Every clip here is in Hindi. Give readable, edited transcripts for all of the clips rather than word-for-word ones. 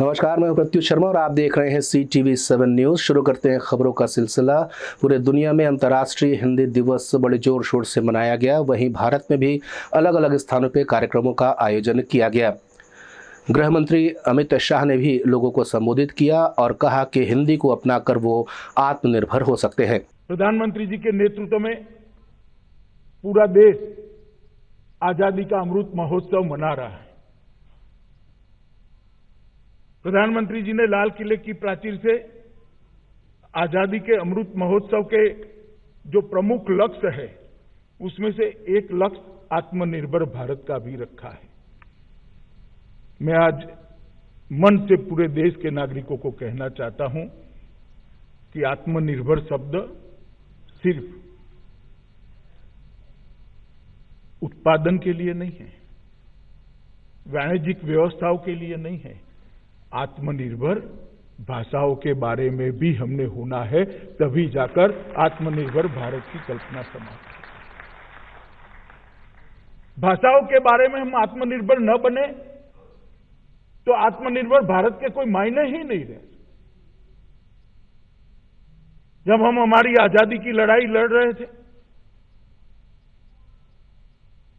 नमस्कार, मैं प्रत्युष शर्मा और आप देख रहे हैं CTV7 न्यूज़। शुरू करते हैं खबरों का सिलसिला। पूरे दुनिया में अंतर्राष्ट्रीय हिंदी दिवस बड़े जोर शोर से मनाया गया। वहीं भारत में भी अलग अलग स्थानों पर कार्यक्रमों का आयोजन किया गया। गृह मंत्री अमित शाह ने भी लोगों को संबोधित किया और कहा कि हिंदी को अपनाकर वो आत्मनिर्भर हो सकते हैं। प्रधानमंत्री जी के नेतृत्व में पूरा देश आजादी का अमृत महोत्सव मना रहा है। प्रधानमंत्री जी ने लाल किले की प्राचीर से आजादी के अमृत महोत्सव के जो प्रमुख लक्ष्य है, उसमें से एक लक्ष्य आत्मनिर्भर भारत का भी रखा है। मैं आज मन से पूरे देश के नागरिकों को कहना चाहता हूं कि आत्मनिर्भर शब्द सिर्फ उत्पादन के लिए नहीं है, वाणिज्यिक व्यवस्थाओं के लिए नहीं है। आत्मनिर्भर भाषाओं के बारे में भी हमने होना है, तभी जाकर आत्मनिर्भर भारत की कल्पना संभव है। भाषाओं के बारे में हम आत्मनिर्भर न बने तो आत्मनिर्भर भारत के कोई मायने ही नहीं रहे। जब हम हमारी आजादी की लड़ाई लड़ रहे थे,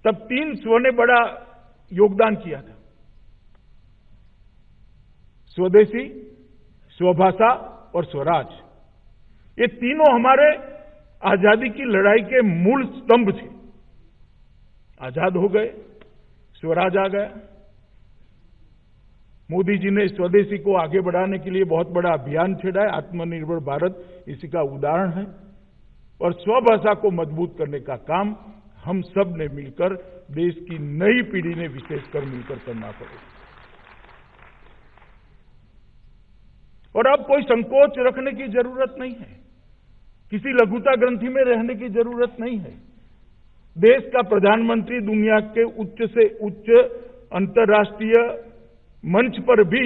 तब 3 स्व ने बड़ा योगदान किया था: स्वदेशी, स्वभाषा और स्वराज। ये तीनों हमारे आजादी की लड़ाई के मूल स्तंभ थे। आजाद हो गए, स्वराज आ गया। मोदी जी ने स्वदेशी को आगे बढ़ाने के लिए बहुत बड़ा अभियान छेड़ा है। आत्मनिर्भर भारत इसी का उदाहरण है। और स्वभाषा को मजबूत करने का काम हम सब ने मिलकर, देश की नई पीढ़ी ने विशेषकर मिलकर करना पड़ेगा। और अब कोई संकोच रखने की जरूरत नहीं है, किसी लघुता ग्रंथि में रहने की जरूरत नहीं है। देश का प्रधानमंत्री दुनिया के उच्च से उच्च अंतर्राष्ट्रीय मंच पर भी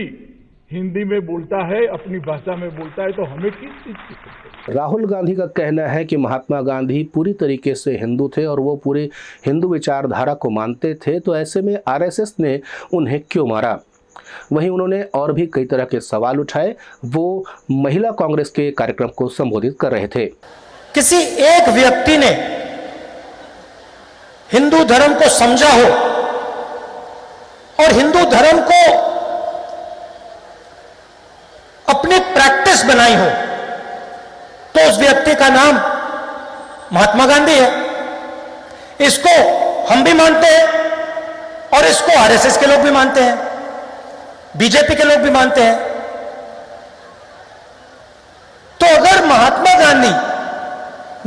हिंदी में बोलता है, अपनी भाषा में बोलता है, तो हमें किस चीज की जरूरत है? राहुल गांधी का कहना है कि महात्मा गांधी पूरी तरीके से हिंदू थे और वो पूरे हिंदू विचारधारा को मानते थे, तो ऐसे में RSS ने उन्हें क्यों मारा। वहीं उन्होंने और भी कई तरह के सवाल उठाए। वो महिला कांग्रेस के कार्यक्रम को संबोधित कर रहे थे। किसी एक व्यक्ति ने हिंदू धर्म को समझा हो और हिंदू धर्म को अपनी प्रैक्टिस बनाई हो, तो उस व्यक्ति का नाम महात्मा गांधी है। इसको हम भी मानते हैं और इसको RSS के लोग भी मानते हैं, बीजेपी के लोग भी मानते हैं। तो अगर महात्मा गांधी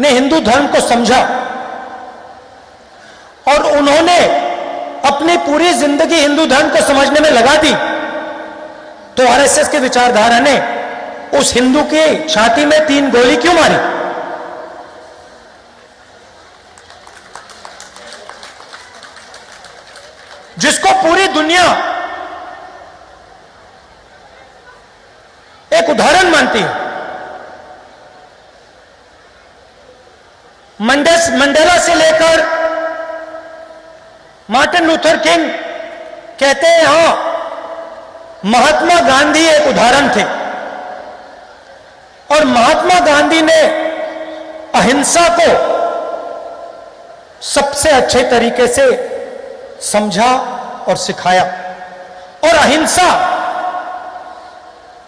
ने हिंदू धर्म को समझा और उन्होंने अपनी पूरी जिंदगी हिंदू धर्म को समझने में लगा दी, तो RSS के विचारधारा ने उस हिंदू की छाती में 3 गोली क्यों मारी? जिसको पूरी दुनिया एक उदाहरण मानती है। मंडेला से लेकर मार्टिन लूथर किंग कहते हैं, हां, महात्मा गांधी एक उदाहरण थे और महात्मा गांधी ने अहिंसा को सबसे अच्छे तरीके से समझा और सिखाया। और अहिंसा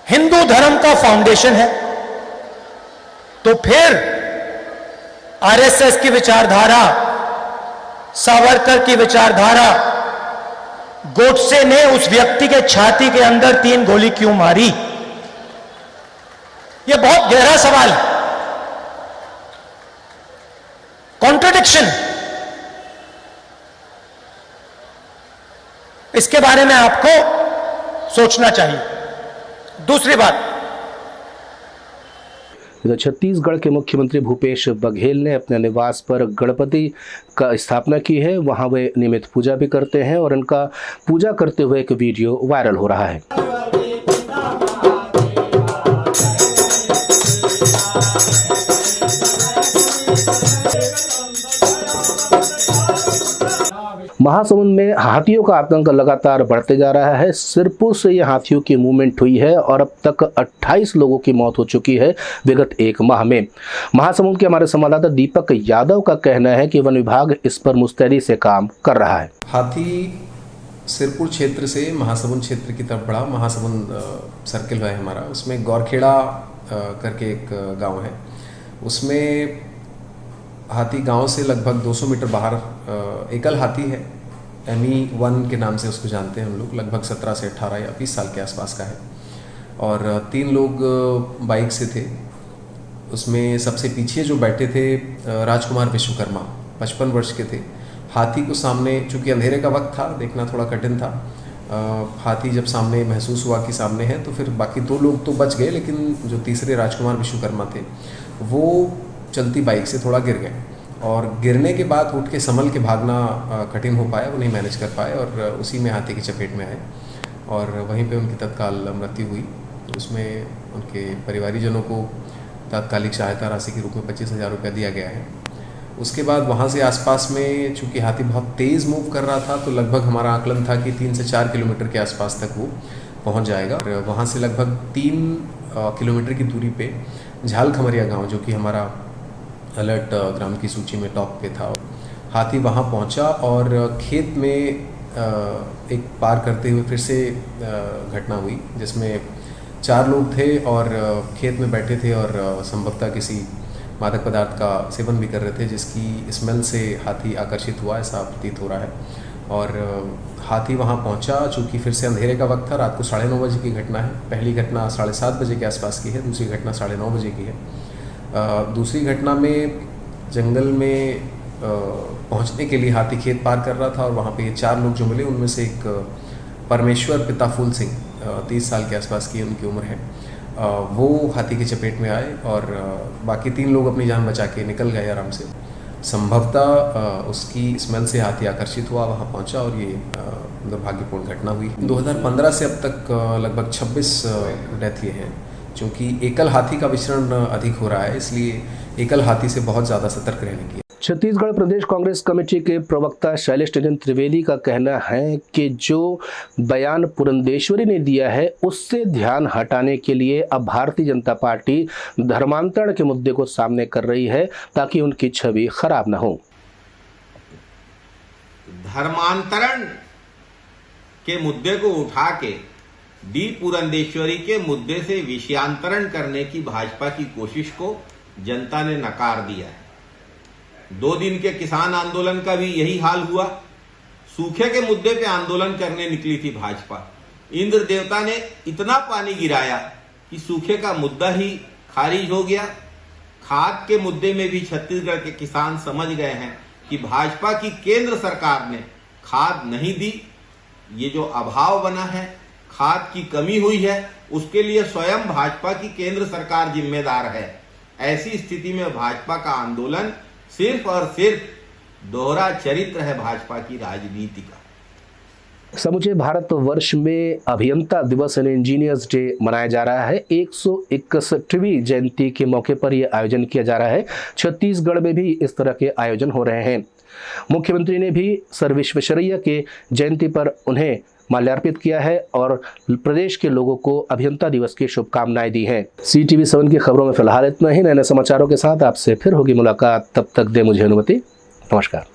हिंदू धर्म का फाउंडेशन है। तो फिर RSS की विचारधारा, सावरकर की विचारधारा, गोडसे ने उस व्यक्ति के छाती के अंदर 3 गोली क्यों मारी? यह बहुत गहरा सवाल है। कॉन्ट्रडिक्शन, इसके बारे में आपको सोचना चाहिए। दूसरी बात, इधर छत्तीसगढ़ के मुख्यमंत्री भूपेश बघेल ने अपने निवास पर गणपति का स्थापना की है। वहां वे नियमित पूजा भी करते हैं और उनका पूजा करते हुए एक वीडियो वायरल हो रहा है। महासमुंद में हाथियों का आतंक लगातार बढ़ते जा रहा है। सिरपुर से ये हाथियों की मूवमेंट हुई है और अब तक 28 लोगों की मौत हो चुकी है विगत एक माह में। महासमुंद के हमारे संवाददाता दीपक यादव का कहना है कि वन विभाग इस पर मुस्तैदी से काम कर रहा है। हाथी सिरपुर क्षेत्र से महासमुंद क्षेत्र की तरफ बढ़ा। महासमुंद सर्किल है हमारा, उसमें गौरखेड़ा करके एक गांव है। उसमें हाथी गांव से लगभग 200 मीटर बाहर एकल हाथी है, ME1 के नाम से उसको जानते हैं हम लोग। लगभग 17 से 18 या 20 साल के आसपास का है और 3 लोग बाइक से थे। उसमें सबसे पीछे जो बैठे थे राजकुमार विश्वकर्मा 55 वर्ष के थे। हाथी को सामने, चूँकि अंधेरे का वक्त था, देखना थोड़ा कठिन था। हाथी जब सामने महसूस हुआ कि सामने है तो फिर बाकी 2 लोग तो बच गए, लेकिन जो तीसरे राजकुमार विश्वकर्मा थे वो चलती बाइक से थोड़ा गिर गए और गिरने के बाद उठ के संभल के भागना कठिन हो पाया, वो नहीं मैनेज कर पाए और उसी में हाथी की चपेट में आए और वहीं पे उनकी तत्काल मृत्यु हुई। उसमें उनके परिवारीजनों को तात्कालिक सहायता राशि के रूप में 25,000 रुपया दिया गया है। उसके बाद वहाँ से आसपास में चूँकि हाथी बहुत तेज़ मूव कर रहा था तो लगभग हमारा आकलन था कि 3 से 4 किलोमीटर के आसपास तक वो पहुँच जाएगा। और वहाँ से लगभग 3 किलोमीटर की दूरी पे झाल खमरिया गाँव, जो कि हमारा अलर्ट ग्राम की सूची में टॉप पे था, हाथी वहाँ पहुँचा और खेत में एक पार करते हुए फिर से घटना हुई जिसमें 4 लोग थे और खेत में बैठे थे और संभवतः किसी मादक पदार्थ का सेवन भी कर रहे थे, जिसकी स्मेल से हाथी आकर्षित हुआ, ऐसा प्रतीत हो रहा है। और हाथी वहाँ पहुँचा, चूँकि फिर से अंधेरे का वक्त था, रात को 9:30 बजे की घटना है। पहली घटना 7:30 बजे के आसपास की है, दूसरी घटना 9:30 बजे की है। दूसरी घटना में जंगल में पहुंचने के लिए हाथी खेत पार कर रहा था और वहाँ पे ये 4 लोग जो मिले उनमें से एक परमेश्वर पिता फूल सिंह 30 साल के आसपास की उनकी उम्र है, वो हाथी की चपेट में आए और बाकी 3 लोग अपनी जान बचा के निकल गए आराम से। संभवतः उसकी स्मेल से हाथी आकर्षित हुआ, वहाँ पहुँचा और ये दुर्भाग्यपूर्ण घटना हुई। 2015 से अब तक लगभग 26 डेथ ये हैं। चूँकि एकल हाथी का विचरण अधिक हो रहा है, इसलिए एकल हाथी से बहुत ज़्यादा सतर्क रहने की। छत्तीसगढ़ प्रदेश कांग्रेस कमेटी के प्रवक्ता शैलेश टंडन त्रिवेदी का कहना है कि जो बयान पुरंदेश्वरी ने दिया है उससे ध्यान हटाने के लिए अब भारतीय जनता पार्टी धर्मांतरण के मुद्दे को सामने कर रही है ताकि उनकी छवि खराब न हो। धर्मांतरण के मुद्दे को उठा के डी पुरंदेश्वरी के मुद्दे से विषयांतरण करने की भाजपा की कोशिश को जनता ने नकार दिया है। 2 दिन के किसान आंदोलन का भी यही हाल हुआ। सूखे के मुद्दे पे आंदोलन करने निकली थी भाजपा। इंद्र देवता ने इतना पानी गिराया कि सूखे का मुद्दा ही खारिज हो गया। खाद के मुद्दे में भी छत्तीसगढ़ के किसान समझ गए हैं कि भाजपा की केंद्र सरकार ने खाद नहीं दी। ये जो अभाव बना है, खाद की कमी हुई है, उसके लिए स्वयं भाजपा की केंद्र सरकार जिम्मेदार है। ऐसी स्थिति में भाजपा का आंदोलन सिर्फ और सिर्फ दोहरा चरित्र है भाजपा की राजनीति का। समूचे भारतवर्ष में अभियंता दिवस यानी इंजीनियर्स डे मनाया जा रहा है। 161वीं जयंती के मौके पर यह आयोजन किया जा रहा है। छत्तीसगढ़ में भी इस तरह के आयोजन हो रहे हैं। मुख्यमंत्री ने भी सर विश्वेश्वरैया के जयंती पर उन्हें माल्यार्पित किया है और प्रदेश के लोगों को अभियंता दिवस की शुभकामनाएं दी हैं। CTV7 की खबरों में फिलहाल इतना ही। नए समाचारों के साथ आपसे फिर होगी मुलाकात। तब तक दे मुझे अनुमति। नमस्कार।